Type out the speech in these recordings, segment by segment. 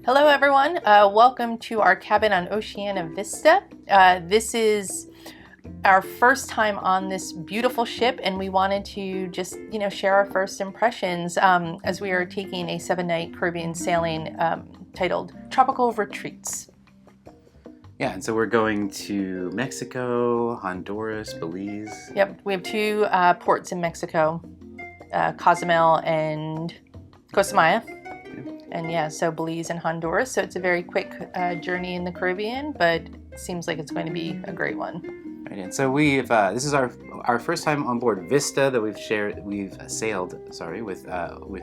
Hello everyone, welcome to our cabin on Oceania Vista. This is our first time on this beautiful ship, and we wanted to just, share our first impressions as we are taking a 7-night Caribbean sailing titled Tropical Retreats. Yeah, and so we're going to Mexico, Honduras, Belize. Yep, we have two ports in Mexico, Cozumel and Costa Maya. And yeah, so Belize and Honduras. So it's a very quick journey in the Caribbean, but it seems like it's going to be a great one. Right, and so we've this is our first time on board Vista that we've sailed with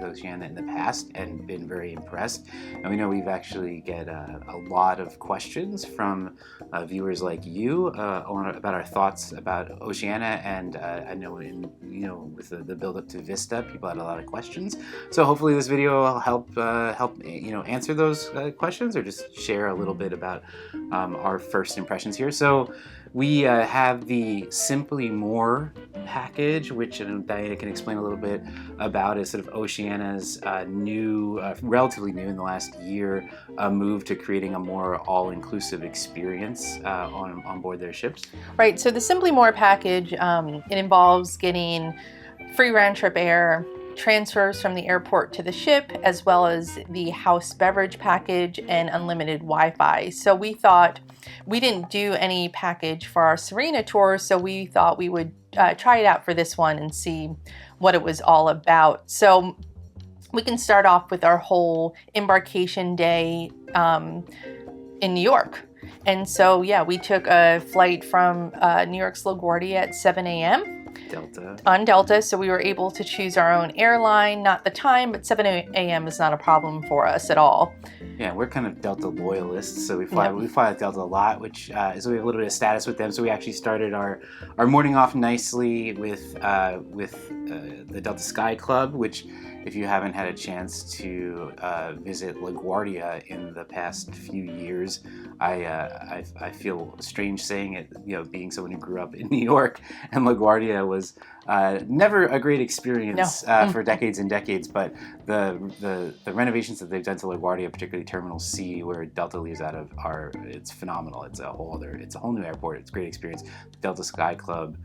Oceania in the past and been very impressed. And we know we've actually get a lot of questions from viewers like you about our thoughts about Oceania, and I know with the build up to Vista, people had a lot of questions. So hopefully this video will help answer those questions, or just share a little bit about our first impressions here. So we have the Simply More package, which Diana can explain a little bit about. Is sort of Oceania's relatively new in the last year, move to creating a more all-inclusive experience on board their ships. Right, so the Simply More package, it involves getting free round-trip air, transfers from the airport to the ship, as well as the house beverage package and unlimited Wi-Fi. So we thought, we didn't do any package for our Serena tour, so we thought we would try it out for this one and see what it was all about. So we can start off with our whole embarkation day in New York. And so yeah, we took a flight from New York's LaGuardia at 7 a.m. On Delta, so we were able to choose our own airline, not the time, but 7 a.m. is not a problem for us at all. Yeah, we're kind of Delta loyalists, so we fly at Delta a lot, which is we have a little bit of status with them. So we actually started our morning off nicely with the Delta Sky Club, which, if you haven't had a chance to visit LaGuardia in the past few years, I feel strange saying it, being someone who grew up in New York, and LaGuardia was never a great experience for decades and decades. But the renovations that they've done to LaGuardia, particularly Terminal C, where Delta leaves out of, it's phenomenal. It's a whole new airport. It's a great experience. Delta Sky Club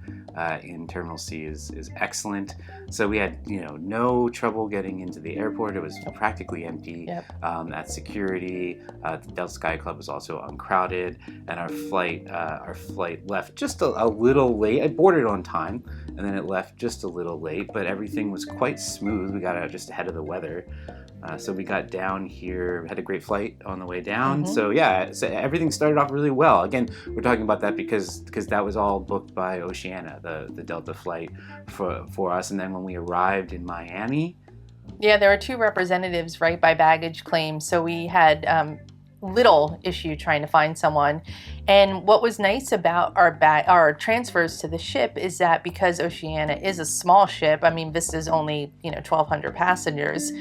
in Terminal C is excellent. So we had no trouble getting into the airport. It was practically empty. At security, the Delta Sky Club was also uncrowded, and our flight left just a little late. I boarded on time, and then it left just a little late, but everything was quite smooth. We got out just ahead of the weather. So we got down here, had a great flight on the way down. Mm-hmm. So yeah, everything started off really well. Again, we're talking about that because that was all booked by Oceania, the Delta flight for us. And then when we arrived in Miami, yeah, there were two representatives right by baggage claim, so we had little issue trying to find someone. And what was nice about our transfers to the ship is that because Oceania is a small ship, I mean, Vista's only 1,200 passengers,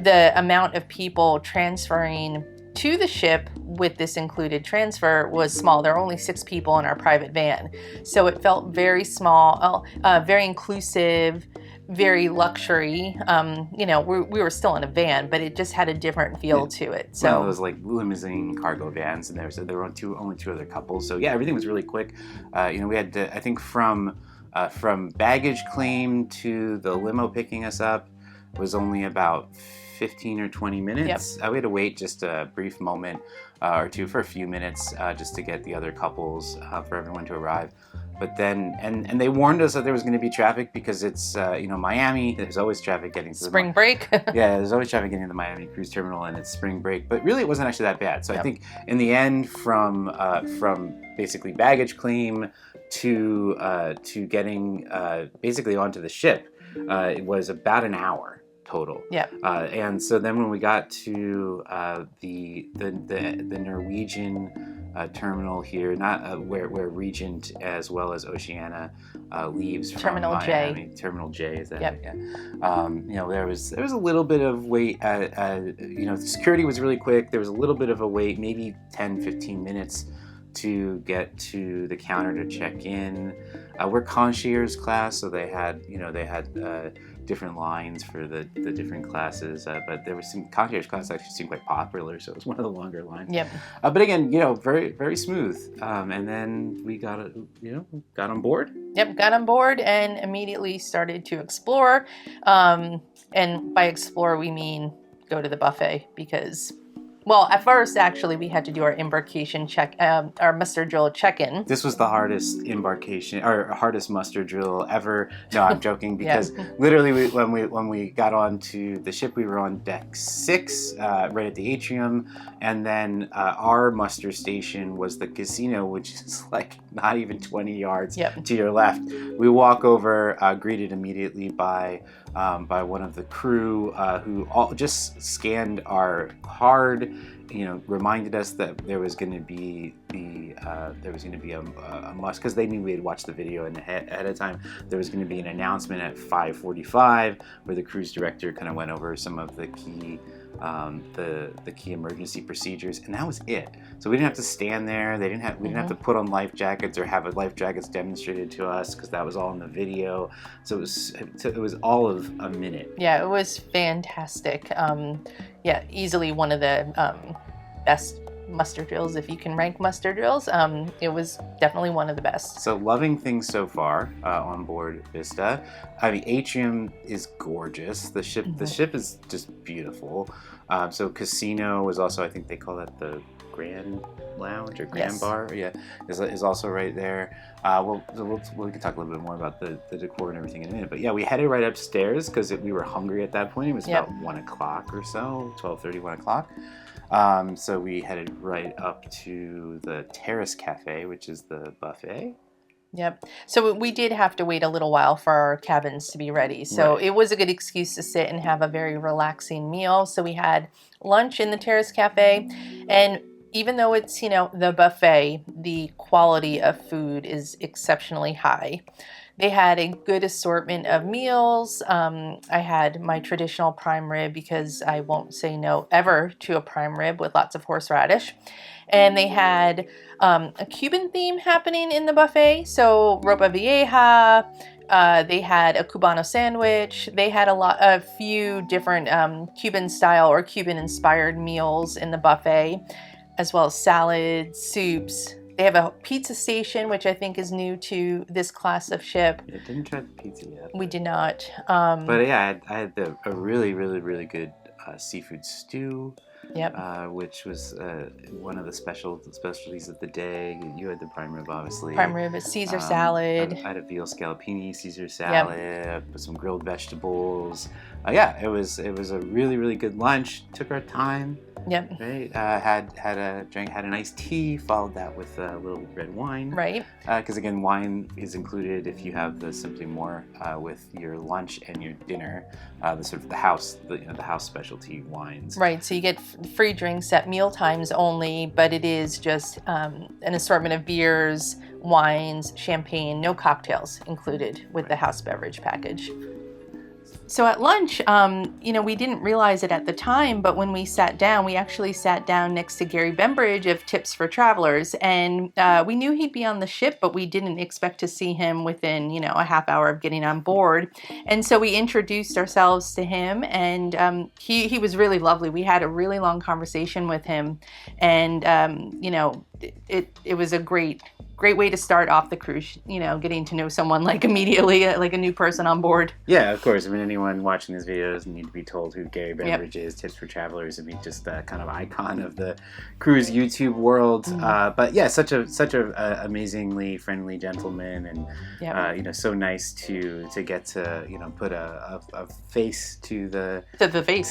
the amount of people transferring to the ship with this included transfer was small. There are only 6 people in our private van, so it felt very small, very inclusive, very luxury. We were still in a van, but it just had a different feel to it. So one of those like limousine cargo vans, and there were only two other couples. So yeah, everything was really quick. We had I think from baggage claim to the limo picking us up was only about 15 or 20 minutes. We had to wait just a brief moment or two, for a few minutes, just to get the other couples, for everyone to arrive. But then, and they warned us that there was going to be traffic because it's, Miami. There's always traffic getting to spring break. Yeah, there's always traffic getting to the Miami cruise terminal, and it's spring break. But really, it wasn't actually that bad. So I think in the end, from basically baggage claim to getting basically onto the ship, it was about an hour total. And so then when we got to the Norwegian terminal here, not where Regent as well as Oceania leaves from Terminal Miami. J. Terminal J is that? Yeah. There was a little bit of wait. Security was really quick. There was a little bit of a wait, maybe 10-15 minutes to get to the counter to check in. We're Concierge Class, so they had different lines for the different classes. But there was some Concierge Class actually seemed quite popular, so it was one of the longer lines. Yep. But again, very, very smooth. And then we got on board. Yep, got on board and immediately started to explore. And by explore, we mean go to the buffet because, well, at first, actually, we had to do our embarkation check, our muster drill check-in. This was the hardest embarkation or hardest muster drill ever. No, I'm joking because literally when we got onto the ship, we were on deck 6, right at the atrium, and then our muster station was the casino, which is like not even 20 yards to your left. We walk over, greeted immediately by one of the crew who all just scanned our card, reminded us that there was going to be a must, because they knew we had watched the video ahead of time. There was going to be an announcement at 5:45 where the cruise director kind of went over some of the key the key emergency procedures, and that was it. So we didn't have to stand there. We didn't have to put on life jackets or have life jackets demonstrated to us, because that was all in the video. So it was all of a minute. Yeah, it was fantastic. Easily one of the best muster drills, if you can rank muster drills. It was definitely one of the best. So loving things so far on board Vista. The atrium is gorgeous. The ship is just beautiful. So casino is also, I think they call that the Grand Lounge or Grand Bar. Yeah, is also right there. We can talk a little bit more about the decor and everything in a minute. But yeah, we headed right upstairs because we were hungry at that point. It was about 1 o'clock or so, 12:30, 1 o'clock. So we headed right up to the Terrace Cafe, which is the buffet. Yep. So we did have to wait a little while for our cabins to be ready. So it was a good excuse to sit and have a very relaxing meal. So we had lunch in the Terrace Cafe, and even though it's, the buffet, the quality of food is exceptionally high. They had a good assortment of meals. I had my traditional prime rib because I won't say no ever to a prime rib with lots of horseradish. And they had a Cuban theme happening in the buffet. So ropa vieja. They had a Cubano sandwich. They had a few different Cuban style or Cuban inspired meals in the buffet, as well as salads, soups. They have a pizza station, which I think is new to this class of ship. I didn't try the pizza yet. We did not. But yeah, I had a really, really, really good seafood stew. Yep. Which was one of the specialties of the day. You had the prime rib, obviously. Prime rib, a Caesar salad. I had a veal scallopini Caesar salad with some grilled vegetables. It was a really, really good lunch. Took our time. Yep. Right. Had an iced tea. Followed that with a little red wine. Right. Because again, wine is included if you have the Simply More with your lunch and your dinner. The house specialty wines. Right. So you get free drinks at meal times only, but it is just an assortment of beers, wines, champagne, no cocktails included with the house beverage package. So at lunch, we didn't realize it at the time, but when we sat down, we actually sat down next to Gary Bembridge of Tips for Travelers, and we knew he'd be on the ship, but we didn't expect to see him within, a half hour of getting on board. And so we introduced ourselves to him, and he was really lovely. We had a really long conversation with him, and it was a great way to start off the cruise, getting to know someone like immediately, like a new person on board. Yeah, of course. I mean, anyone watching this video doesn't need to be told who Gary Bembridge is. Tips for Travelers. I mean, just a kind of icon of the cruise YouTube world. But yeah, such a amazingly friendly gentleman, and so nice to get to put a face to the face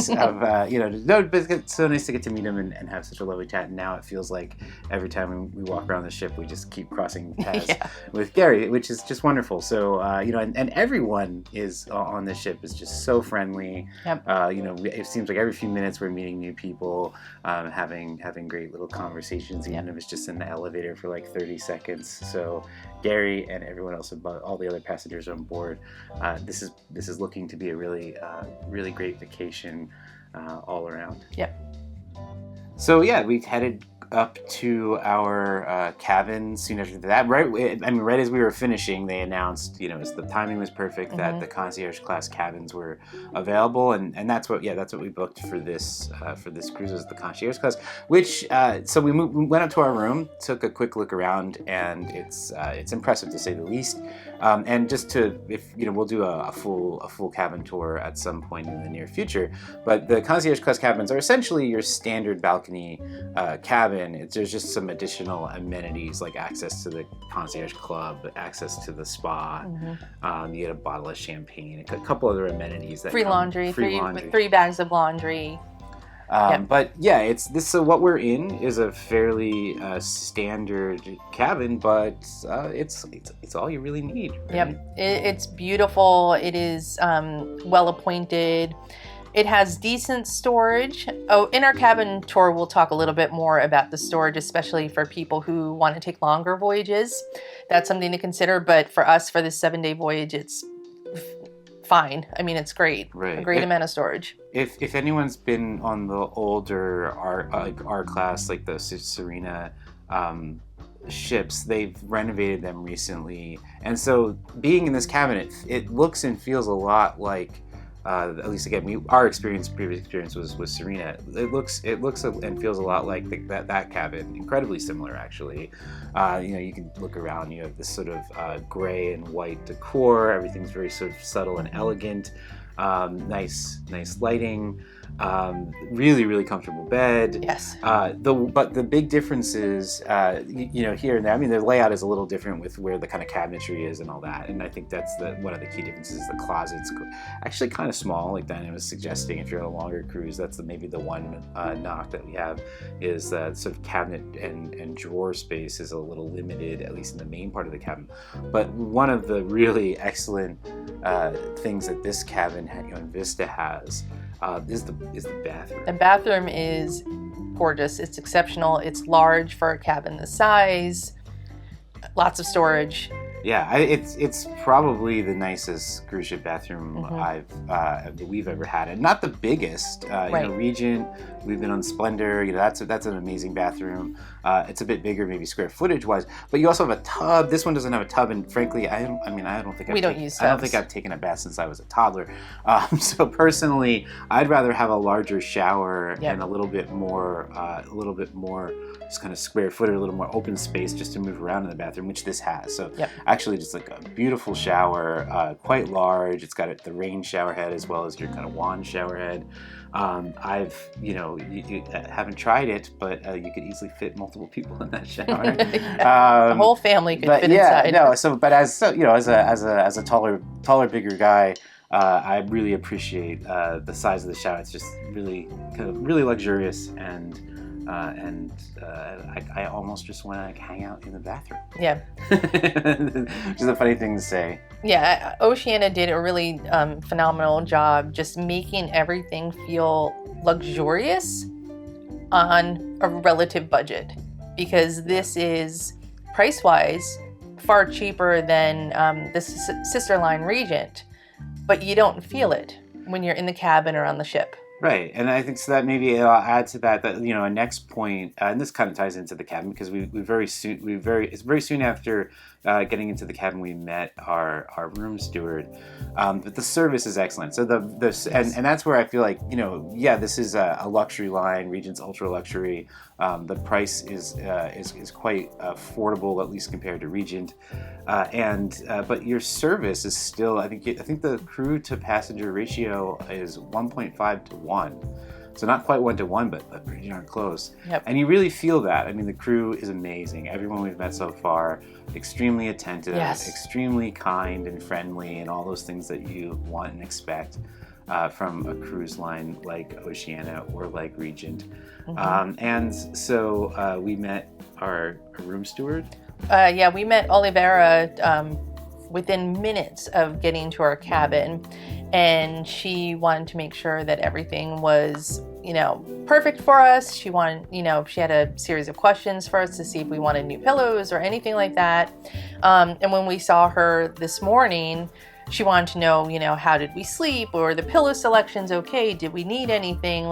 of but it's so nice to get to meet him and have such a lovely chat. And now it feels like every time we walk around the ship, we just keep crossing paths with Gary, which is just wonderful. So and everyone is on this ship is just so friendly. Yep. It seems like every few minutes we're meeting new people, having great little conversations, even if it's just in the elevator for like 30 seconds. So Gary and everyone else, all the other passengers on board, this is looking to be a really really great vacation all around. Yep. So yeah, we headed up to our cabin soon after that. Right as we were finishing, they announced, the timing was perfect that the Concierge Class cabins were available, and that's what we booked for this cruise, is the Concierge Class. Which so we went up to our room, took a quick look around, and it's impressive to say the least. And just we'll do a full cabin tour at some point in the near future. But the Concierge Class cabins are essentially your standard balcony cabin. There's just some additional amenities like access to the concierge club, access to the spa. You get a bottle of champagne, a couple other amenities that free laundry, three bags of laundry. But yeah, so what we're in is a fairly standard cabin, but it's all you really need. Right? Yep, it's beautiful. It is well appointed. It has decent storage. Oh, in our cabin tour, we'll talk a little bit more about the storage, especially for people who want to take longer voyages. That's something to consider. But for us, for this 7-day voyage, it's fine. I mean, it's great. Right. A great amount of storage. If anyone's been on the older R class, like the Serena ships, they've renovated them recently, and so being in this cabin, it looks and feels a lot like. At least again, our previous experience was with Serena. It looks and feels a lot like that cabin. Incredibly similar, actually. You can look around. You have this sort of gray and white decor. Everything's very sort of subtle and elegant. Nice lighting. Really, really comfortable bed. Yes. But the big difference is, here and there. I mean, the layout is a little different with where the kind of cabinetry is and all that. And I think that's one of the key differences. The closet's actually kind of small, like Diana was suggesting. If you're on a longer cruise, that's maybe the one knock that we have, is that sort of cabinet and drawer space is a little limited, at least in the main part of the cabin. But one of the really excellent things that this cabin in Vista has is the bathroom. The bathroom is gorgeous. It's exceptional. It's large for a cabin this size. Lots of storage. Yeah, it's probably the nicest cruise ship bathroom we've ever had, and not the biggest. Regent, we've been on Splendor. That's an amazing bathroom. It's a bit bigger, maybe square footage wise, but you also have a tub. This one doesn't have a tub, and frankly, I don't think I've taken a bath since I was a toddler. So personally, I'd rather have a larger shower and a little bit more just kind of square footage, a little more open space just to move around in the bathroom, which this has. So actually just like a beautiful shower, quite large. It's got the rain shower head as well as your kind of wand shower head. You haven't tried it, but you could easily fit multiple people in that shower. The whole family could fit inside. But as a taller, bigger guy, I really appreciate the size of the shower. It's just really really luxurious, and I almost just want to hang out in the bathroom. Yeah. Which is a funny thing to say. Yeah, Oceania did a really phenomenal job just making everything feel luxurious on a relative budget, because this is price-wise far cheaper than the sister line Regent, but you don't feel it when you're in the cabin or on the ship. Right, and I think so that maybe I'll add to that a next point, and this kind of ties into the cabin, because it's very soon after getting into the cabin we met our room steward, but the service is excellent. So and that's where I feel like this is a luxury line, Regent's ultra luxury. The price is quite affordable, at least compared to Regent, but your service is still I think the crew to passenger ratio is 1.5 to 1. So not quite 1 to 1, but pretty darn close. Yep. And you really feel that. I mean, the crew is amazing. Everyone we've met so far, extremely attentive, extremely kind and friendly, and all those things that you want and expect from a cruise line like Oceania or like Regent. And so we met our room steward. We met Olivera within minutes of getting to our cabin, and she wanted to make sure that everything was, perfect for us. She wanted, she had a series of questions for us to see if we wanted new pillows or anything like that. And when we saw her this morning, she wanted to know, how did we sleep? Or the pillow selections okay? Did we need anything?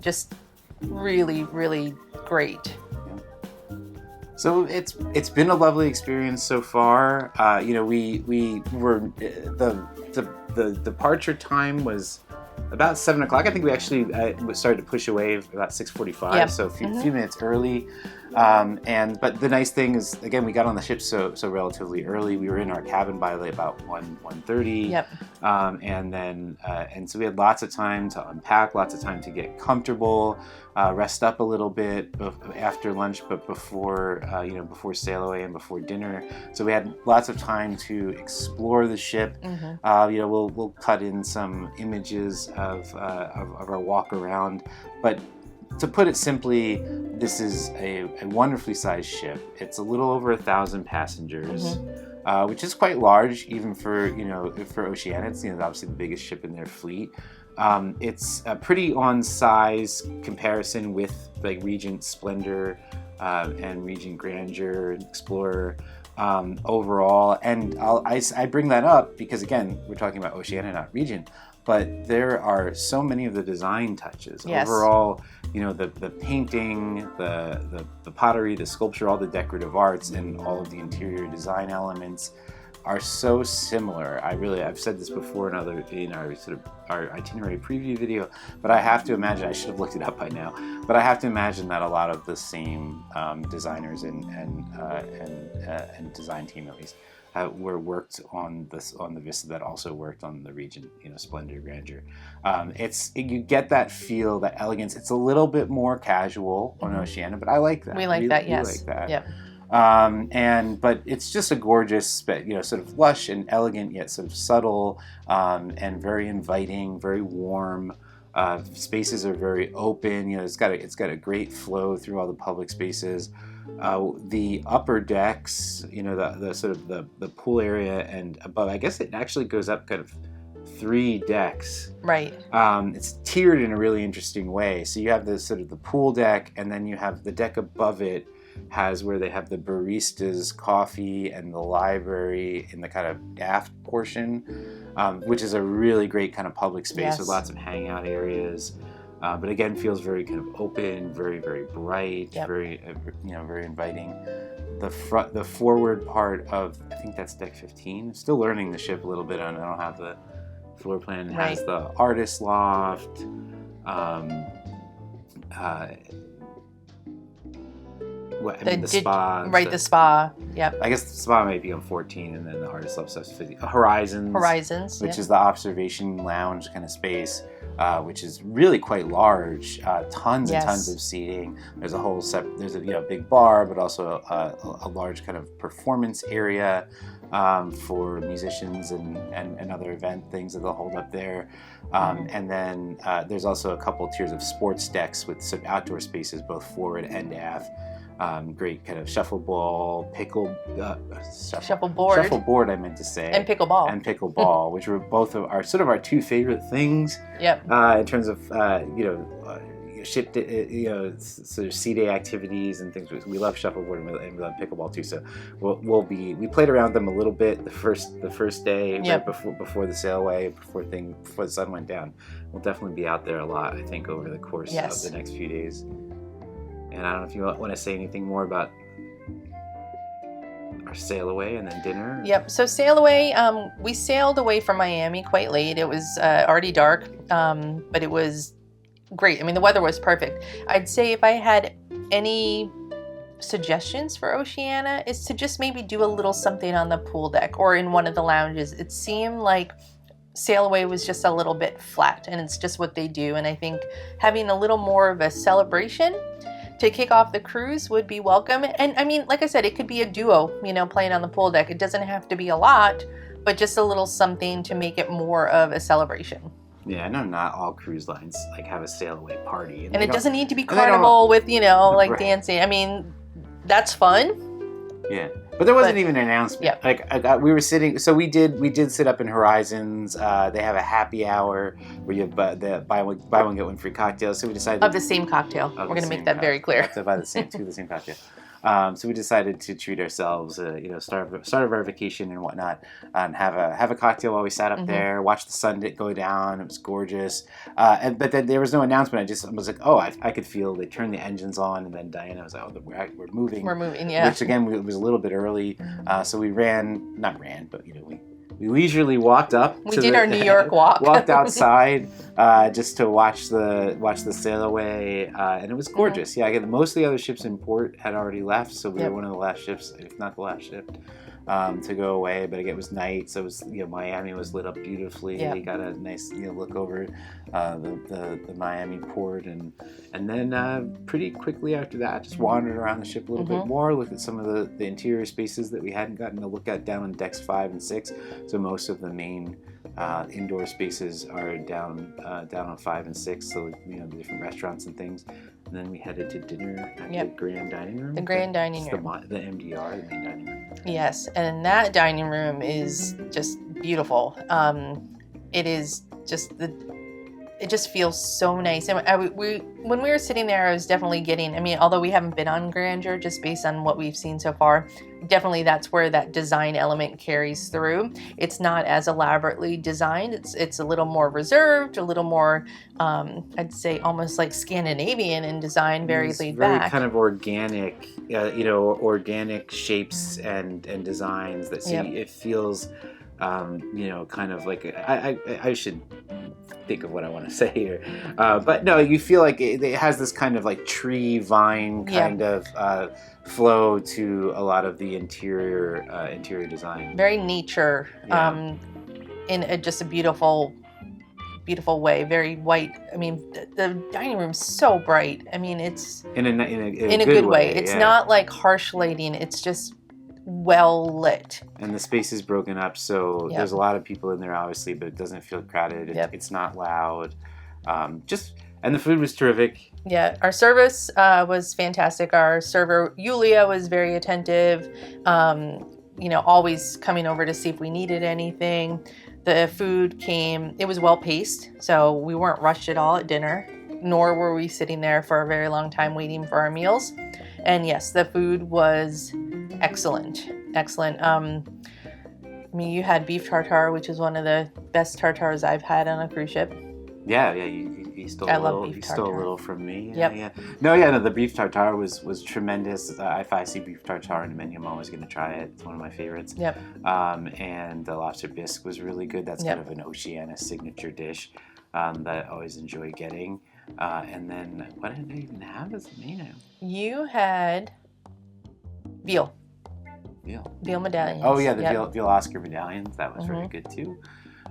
Just really, really great. So it's been a lovely experience so far. We were the departure time was about 7 o'clock. I think we actually started to push away about 6:45, Yep. so a few minutes early. But the nice thing is, again, we got on the ship so relatively early. We were in our cabin by about 1:30. Yep. And so we had lots of time to unpack, lots of time to get comfortable, rest up a little bit after lunch, but before sail away and before dinner. So we had lots of time to explore the ship. We'll cut in some images of our walk around, but to put it simply, this is a wonderfully sized ship. It's a little over 1,000 passengers, which is quite large, even for Oceania. It's obviously the biggest ship in their fleet. It's a pretty on size comparison with like Regent Splendor and Regent Grandeur and Explorer overall. And I bring that up because, again, we're talking about Oceania, not Regent. But there are so many of the design touches. Yes. Overall, the painting, the pottery, the sculpture, all the decorative arts, and all of the interior design elements are so similar. I've said this before in our itinerary preview video, but I have to imagine, I should have looked it up by now, but I have to imagine that a lot of the same designers and design team, at least, were worked on the Vista that also worked on the Regent, Splendor, Grandeur. You get that feel, that elegance. It's a little bit more casual on Oceania, but I like that. We like that, yes. We like that. Yep. But it's just a gorgeous, sort of lush and elegant, yet sort of subtle, and very inviting, very warm. Spaces are very open. It's got a great flow through all the public spaces. The upper decks, the sort of the pool area and above, I guess it actually goes up kind of 3 decks. Right. It's tiered in a really interesting way. So you have the sort of the pool deck, and then you have the deck above it has where they have the baristas coffee and the library in the kind of aft portion, which is a really great kind of public space with lots of hangout areas. But again, feels very kind of open, very, very bright, very inviting. The forward part of, I think that's deck 15. I'm still learning the ship a little bit. I don't have the floor plan. It has the artist loft. The spa. Right, the spa. Yep. I guess the spa might be on 14, and then the artist loft stuff's 15. Horizons, which is the observation lounge kind of space, which is really quite large. Tons and tons of seating. There's a whole there's a big bar, but also a large kind of performance area for musicians and other event things that they'll hold up there. And then there's also a couple tiers of sports decks with some outdoor spaces, both forward and aft. Great kind of shuffleboard, I meant to say, and pickleball, which were both of our 2 favorite things. Yep. In terms of ship, sort of sea day activities and things. We love shuffleboard and we love pickleball too. So we played around them a little bit the first day, right before the sail away, before the sun went down. We'll definitely be out there a lot, I think, over the course of the next few days. And I don't know if you want to say anything more about our sail away and then dinner. Yep. So sail away, we sailed away from Miami quite late. It was already dark, but it was great. I mean, the weather was perfect. I'd say if I had any suggestions for Oceania is to just maybe do a little something on the pool deck or in one of the lounges. It seemed like sail away was just a little bit flat, and it's just what they do. And I think having a little more of a celebration to kick off the cruise would be welcome. And I mean, like I said, it could be a duo, playing on the pool deck. It doesn't have to be a lot, but just a little something to make it more of a celebration. Yeah, I know not all cruise lines have a sail away party. And it doesn't need to be carnival with, dancing. I mean, that's fun. Yeah. But there wasn't even an announcement. Yeah. We were sitting, so we did sit up in Horizons. They have a happy hour where you have the buy one get one free cocktails. So we decided of the same cocktail. We're going to make that very clear. To buy the same cocktail. So we decided to treat ourselves, start of our vacation and whatnot, and have a cocktail while we sat up there, watch the sun go down. It was gorgeous. But then there was no announcement. I was like, oh, I could feel they turned the engines on, and then Diana was like, oh, we're moving. We're moving, yeah. Which again, it was a little bit early, so we we leisurely walked up. We did our New York walk. Walked outside just to watch the sail away, and it was gorgeous. Yeah, again, most of the other ships in port had already left, so we were one of the last ships, if not the last ship, to go away. But again, it was night, so it was Miami was lit up beautifully. You got a nice look over the Miami port, and then pretty quickly after that, just wandered around the ship a little bit more, looked at some of the interior spaces that we hadn't gotten to look at down on decks 5 and 6. So most of the main indoor spaces are down on 5 and 6. So the different restaurants and things. And then we headed to dinner at the Grand Dining Room. The Grand Dining Room. The MDR, the main dining room. Yes, and that dining room is just beautiful. It is just it just feels so nice. And when we were sitting there, I was definitely getting, although we haven't been on Grandeur, just based on what we've seen so far, definitely that's where that design element carries through. It's not as elaborately designed. It's a little more reserved, a little more, I'd say almost like Scandinavian in design, very laid back. Very kind of organic, organic shapes and designs that it feels, kind of like, I should think of what I want to say here. But no, you feel like it has this kind of like tree vine kind of flow to a lot of the interior design. Very nature, in just a beautiful way. Very white. The dining room's so bright. It's in a good way. It's not like harsh lighting. It's just well lit, and the space is broken up, so there's a lot of people in there obviously, but it doesn't feel crowded. It's not loud, and the food was terrific. Our service was fantastic. Our server Yulia was very attentive, always coming over to see if we needed anything. The food it was well paced, so we weren't rushed at all at dinner, nor were we sitting there for a very long time waiting for our meals. And yes, the food was excellent. You had beef tartare, which is one of the best tartares I've had on a cruise ship. You stole a little from me. The beef tartare was tremendous. If I see beef tartare in the menu, I'm always going to try it. It's one of my favorites. And the lobster bisque was really good. That's kind of an Oceania signature dish that I always enjoy getting. And then, what did I even have as a menu? You had veal medallions. Oh yeah, the veal Oscar medallions. That was very good too.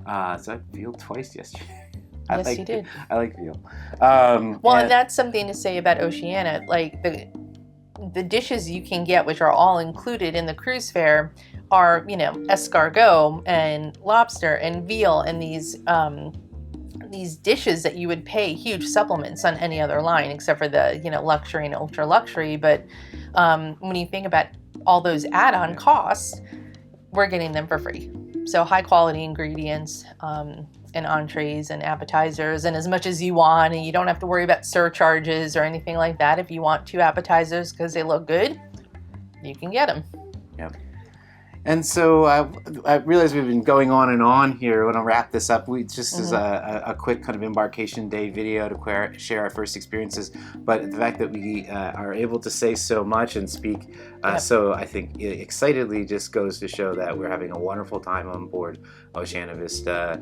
So I had veal twice yesterday. Yes, you did. I like veal. And that's something to say about Oceania. Like the dishes you can get, which are all included in the cruise fare, are escargot and lobster and veal and these dishes that you would pay huge supplements on any other line, except for the luxury and ultra luxury. But when you think about all those add-on costs, we're getting them for free. So high quality ingredients, and entrees and appetizers, and as much as you want, and you don't have to worry about surcharges or anything like that. If you want 2 appetizers because they look good, you can get them. And so I realize we've been going on and on here. I want to wrap this up. We just as a quick kind of embarkation day video to share our first experiences. But the fact that we are able to say so much and speak so, I think, excitedly just goes to show that we're having a wonderful time on board Oceania Vista.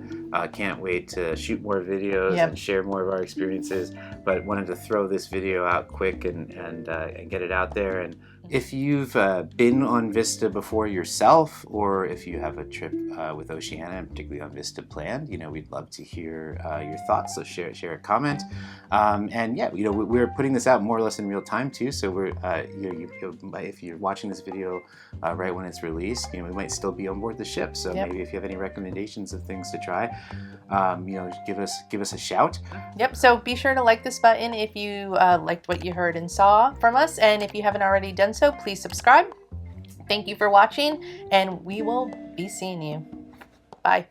Can't wait to shoot more videos and share more of our experiences. But wanted to throw this video out quick and get it out there. And if you've been on Vista before yourself, or if you have a trip with Oceania, and particularly on Vista planned, we'd love to hear your thoughts. So share a comment, and we're putting this out more or less in real time too. So we're if you're watching this video right when it's released, we might still be on board the ship. So maybe if you have any recommendations of things to try, give us a shout. So be sure to like this button if you liked what you heard and saw from us, and if you haven't already done so, please subscribe. Thank you for watching, and we will be seeing you. Bye.